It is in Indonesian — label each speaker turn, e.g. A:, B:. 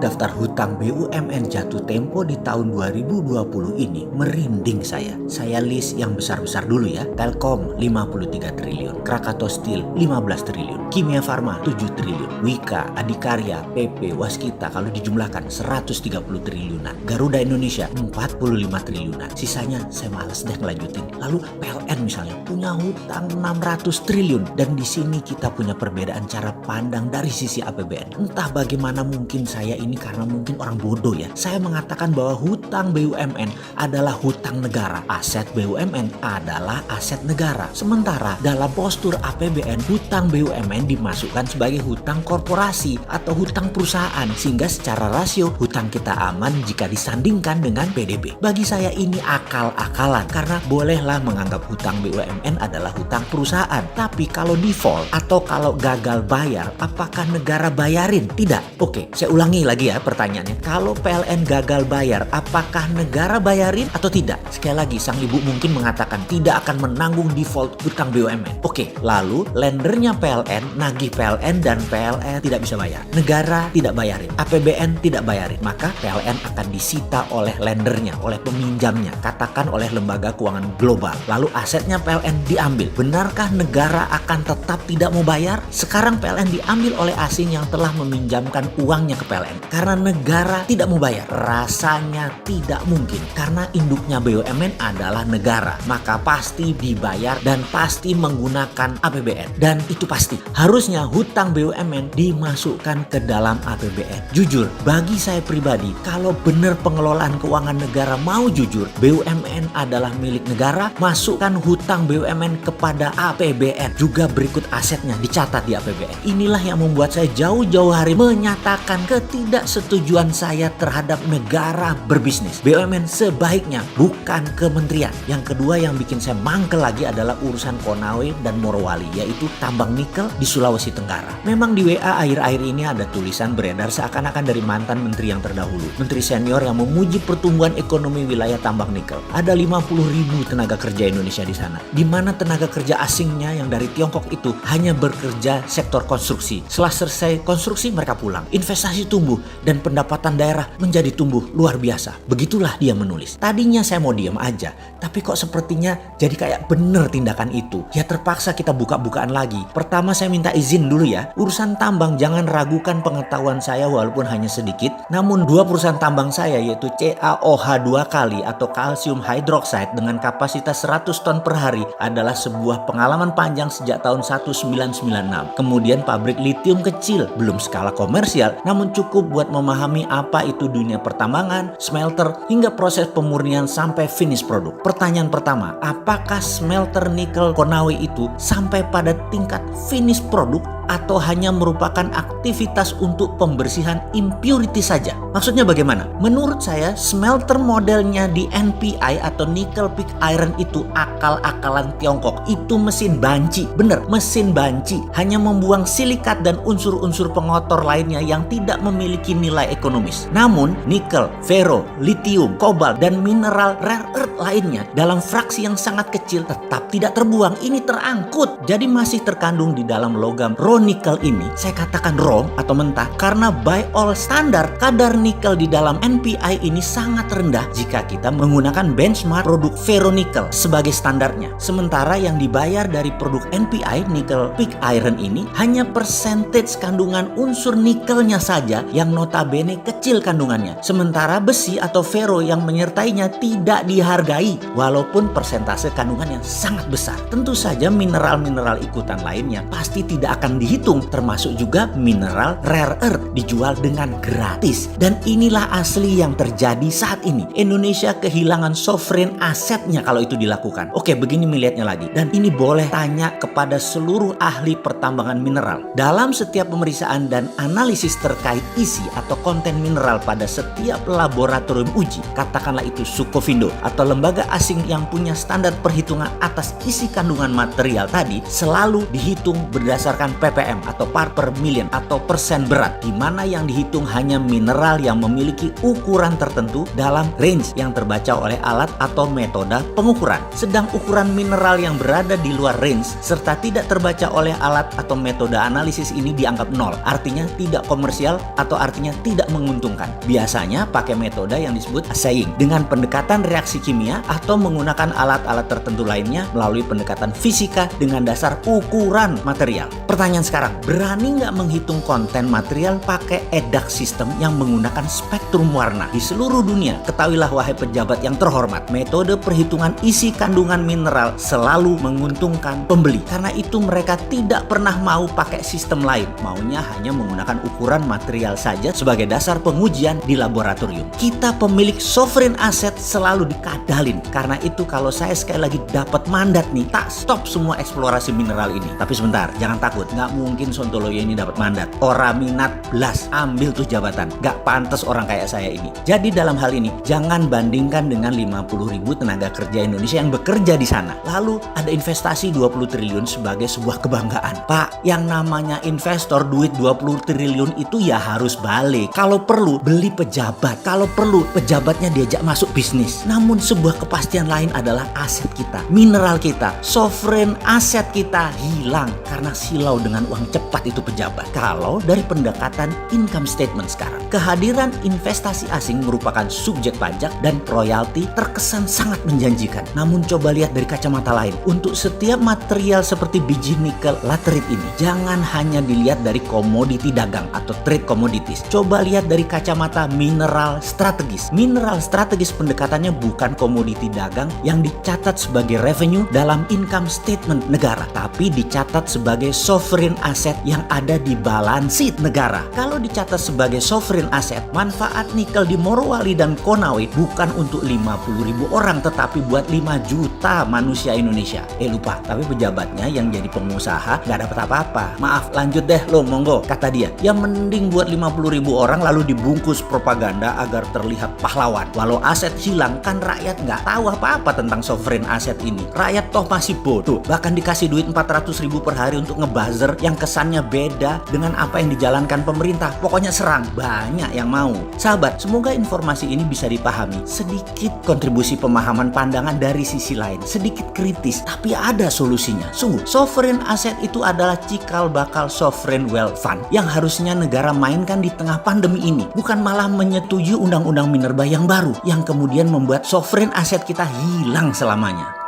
A: daftar hutang BUMN jatuh tempo di tahun 2020 ini merinding saya. Saya list yang besar-besar dulu ya. Telkom 53 triliun, Krakatau Steel 15 triliun, Kimia Farma 7 triliun, Wika, Adikarya, PP, Waskita kalau dijumlahkan 130 triliunan, Garuda Indonesia 45 triliunan. Sisanya saya males deh ngelanjutin. Lalu PLN misalnya punya hutang 600 triliun dan di sini kita punya perbedaan cara pandang dari sisi APBN. Entah bagaimana mungkin saya ini karena mungkin orang bodoh ya. Saya mengatakan bahwa hutang BUMN adalah hutang negara. Aset BUMN adalah aset negara. Sementara dalam postur APBN, hutang BUMN dimasukkan sebagai hutang korporasi atau hutang perusahaan. Sehingga secara rasio hutang kita aman jika disandingkan dengan PDB. Bagi saya ini akal-akalan karena bolehlah menganggap hutang BUMN adalah hutang perusahaan. Tapi kalau default atau kalau gagal bayar, apakah negara bayarin? Tidak. Oke, saya ulangi lagi ya pertanyaannya. Kalau PLN gagal bayar, apakah negara bayarin atau tidak? Sekali lagi, sang ibu mungkin mengatakan tidak akan menanggung default hutang BUMN. Oke, lalu lendernya PLN nagih PLN dan PLN tidak bisa bayar. Negara tidak bayarin, APBN tidak bayarin. Maka PLN akan disita oleh lendernya, oleh peminjamnya, katakan oleh lembaga keuangan global. Lalu asetnya PLN diambil. Benarkah negara akan tetap tidak mau bayar? Sekarang PLN diambil oleh asing yang telah meminjamkan uangnya ke PLN karena negara tidak mau bayar. Rasanya tidak mungkin karena induknya BUMN adalah negara, maka pasti dibayar dan pasti menggunakan APBN. Dan itu pasti harusnya hutang BUMN dimasukkan ke dalam APBN. Jujur, bagi saya pribadi, kalau benar pengelolaan keuangan negara mau jujur, BUMN adalah milik negara, masukkan hutang BUMN kepada APBN. Juga berikut asetnya dicatat di APBN. Inilah yang membuat saya jauh-jauh hari menyatakan ketidaksetujuan saya terhadap negara berbisnis. BUMN sebaiknya bukan kementerian. Yang kedua yang bikin saya mangkel lagi adalah urusan Konawe dan Morowali, yaitu tambang nikel di Sulawesi Tenggara. Memang di WA akhir-akhir ini ada tulisan beredar seakan-akan dari mantan menteri yang terdahulu, menteri senior yang memuji pertumbuhan ekonomi wilayah tambang nikel. Ada 50.000 tenaga kerja Indonesia di sana, di mana tenaga kerja asingnya yang dari Tiongkok itu hanya bekerja sektor konstruksi. Setelah selesai konstruksi mereka pulang. Investasi tumbuh dan pendapatan daerah menjadi tumbuh luar biasa. Begitulah dia menulis. Tadinya saya mau diam aja, tapi kok sepertinya jadi kayak bener tindakan itu. Ya terpaksa kita buka-bukaan lagi. Pertama saya minta izin dulu ya. Urusan tambang jangan ragukan pengetahuan saya walaupun hanya sedikit. Namun dua perusahaan tambang saya yaitu CaOH 2 kali atau kalsium hydroxide dengan kapasitas 100 ton per hari adalah sebuah pengalaman panjang sejak tahun 1996. Kemudian pabrik litium kecil, belum skala komersial, namun cukup buat memahami apa itu dunia pertambangan, smelter, hingga proses pemurnian sampai finish produk. Pertanyaan pertama, apakah smelter nikel Konawe itu sampai pada tingkat finish produk atau hanya merupakan aktivitas untuk pembersihan impurity saja? Maksudnya bagaimana? Menurut saya smelter modelnya di NPI atau nickel pig iron itu akal-akalan Tiongkok. Itu mesin banci, bener, mesin banci, hanya membuang silikat dan unsur-unsur pengotor lainnya yang tidak memiliki nilai ekonomis. Namun nikel, fero, litium, kobalt dan mineral rare earth lainnya dalam fraksi yang sangat kecil tetap tidak terbuang. Ini terangkut, jadi masih terkandung di dalam logam raw nikel ini. Saya katakan raw atau mentah karena by all standar kadar nikel di dalam NPI ini sangat rendah jika kita menggunakan benchmark produk ferronikel sebagai standarnya. Sementara yang dibayar dari produk NPI nickel pig iron ini hanya percentage kandungan unsur nikelnya saja yang notabene kecil kandungannya. Sementara besi atau ferro yang menyertainya tidak dihargai walaupun persentase kandungannya sangat besar. Tentu saja mineral-mineral ikutan lainnya pasti tidak akan dihitung, termasuk juga mineral rare earth dijual dengan gratis. Dan inilah asli yang terjadi saat ini. Indonesia kehilangan sovereign asetnya kalau itu dilakukan. Oke, begini melihatnya lagi. Dan ini boleh tanya kepada seluruh ahli pertambangan mineral. Dalam setiap pemeriksaan dan analisis terkait isi atau konten mineral pada setiap laboratorium uji, katakanlah itu Sukovindo atau lembaga asing yang punya standar perhitungan atas isi kandungan material tadi, selalu dihitung berdasarkan ppm atau part per million atau persen berat, di mana yang dihitung hanya mineral yang memiliki ukuran tertentu dalam range yang terbaca oleh alat atau metode pengukuran. Sedang ukuran mineral yang berada di luar range serta tidak terbaca oleh alat atau metode analisis ini dianggap nol, artinya tidak komersial atau artinya tidak menguntungkan. Biasanya pakai metode yang disebut assaying dengan pendekatan reaksi kimia atau menggunakan alat-alat tertentu lainnya melalui pendekatan fisika dengan dasar ukuran material. Pertanyaan sekarang, berani nggak menghitung konten material pakai EDAX sistem yang menggunakan spektrum warna? Di seluruh dunia, ketahuilah wahai pejabat yang terhormat, metode perhitungan isi kandungan mineral selalu menguntungkan pembeli. Karena itu mereka tidak pernah mau pakai sistem lain, maunya hanya menggunakan ukuran material saja sebagai dasar pengujian di laboratorium. Kita pemilik sovereign asset selalu dikadalin. Karena itu kalau saya sekali lagi dapat mandat nih, tak stop semua eksplorasi mineral ini. Tapi sebentar, jangan takut, nggak mungkin Sontoloyo ini dapat mandat. Orang minat belas, ambil tuh jabatan. Nggak pantas orang kayak saya ini. Jadi dalam hal ini, jangan bandingkan dengan 50.000 tenaga kerja Indonesia yang bekerja di sana. Lalu ada investasi 20 triliun sebagai sebuah kebanggaan. Pak, yang namanya investor duit 20 triliun itu ya harus balik. Kalau perlu beli pejabat, kalau perlu pejabatnya diajak masuk bisnis. Namun sebuah kepastian lain adalah aset kita, mineral kita, sovereign aset kita hilang karena silau dengan uang cepat itu pejabat. Kalau dari pendekatan income statement sekarang, kehadiran investasi asing merupakan subjek pajak dan royalti terkesan sangat menjanjikan. Namun coba lihat dari kacamata lain, untuk setiap material seperti biji nikel laterite ini, jangan hanya dilihat dari komoditi dagang atau trade commodities. Coba lihat dari kacamata mineral strategis. Mineral strategis pendekatannya bukan komoditi dagang yang dicatat sebagai revenue dalam income statement negara, tapi dicatat sebagai sovereign asset yang ada di balance sheet negara. Kalau dicatat sebagai sovereign asset, manfaat nikel di Morowali dan Konawe bukan untuk 50.000 orang, tetapi buat 5 juta manusia Indonesia. Lupa, tapi pejabatnya yang jadi pengusaha nggak dapat apa-apa. Maaf, lanjut deh lo, monggo, kata dia. Ya mending buat 50.000 orang lalu dibungkus propaganda agar terlihat pahlawan. Walau aset hilang, kan rakyat nggak tahu apa-apa tentang sovereign asset ini. Rakyat toh masih bodoh. Bahkan dikasih duit 400.000 per hari untuk ngebuzzer yang kesannya beda dengan apa yang dijalankan pemerintah. Pokoknya serang, banyak yang mau. Sahabat, semoga informasi ini bisa dipahami. Sedikit kontribusi pemahaman pandangan dari sisi lain, sedikit kritis, tapi ada solusinya. Sungguh, sovereign asset itu adalah cikal bakal sovereign wealth fund yang harusnya negara mainkan di tengah pandemi ini, bukan malah menyetujui undang-undang minerba yang baru yang kemudian membuat sovereign asset kita hilang selamanya.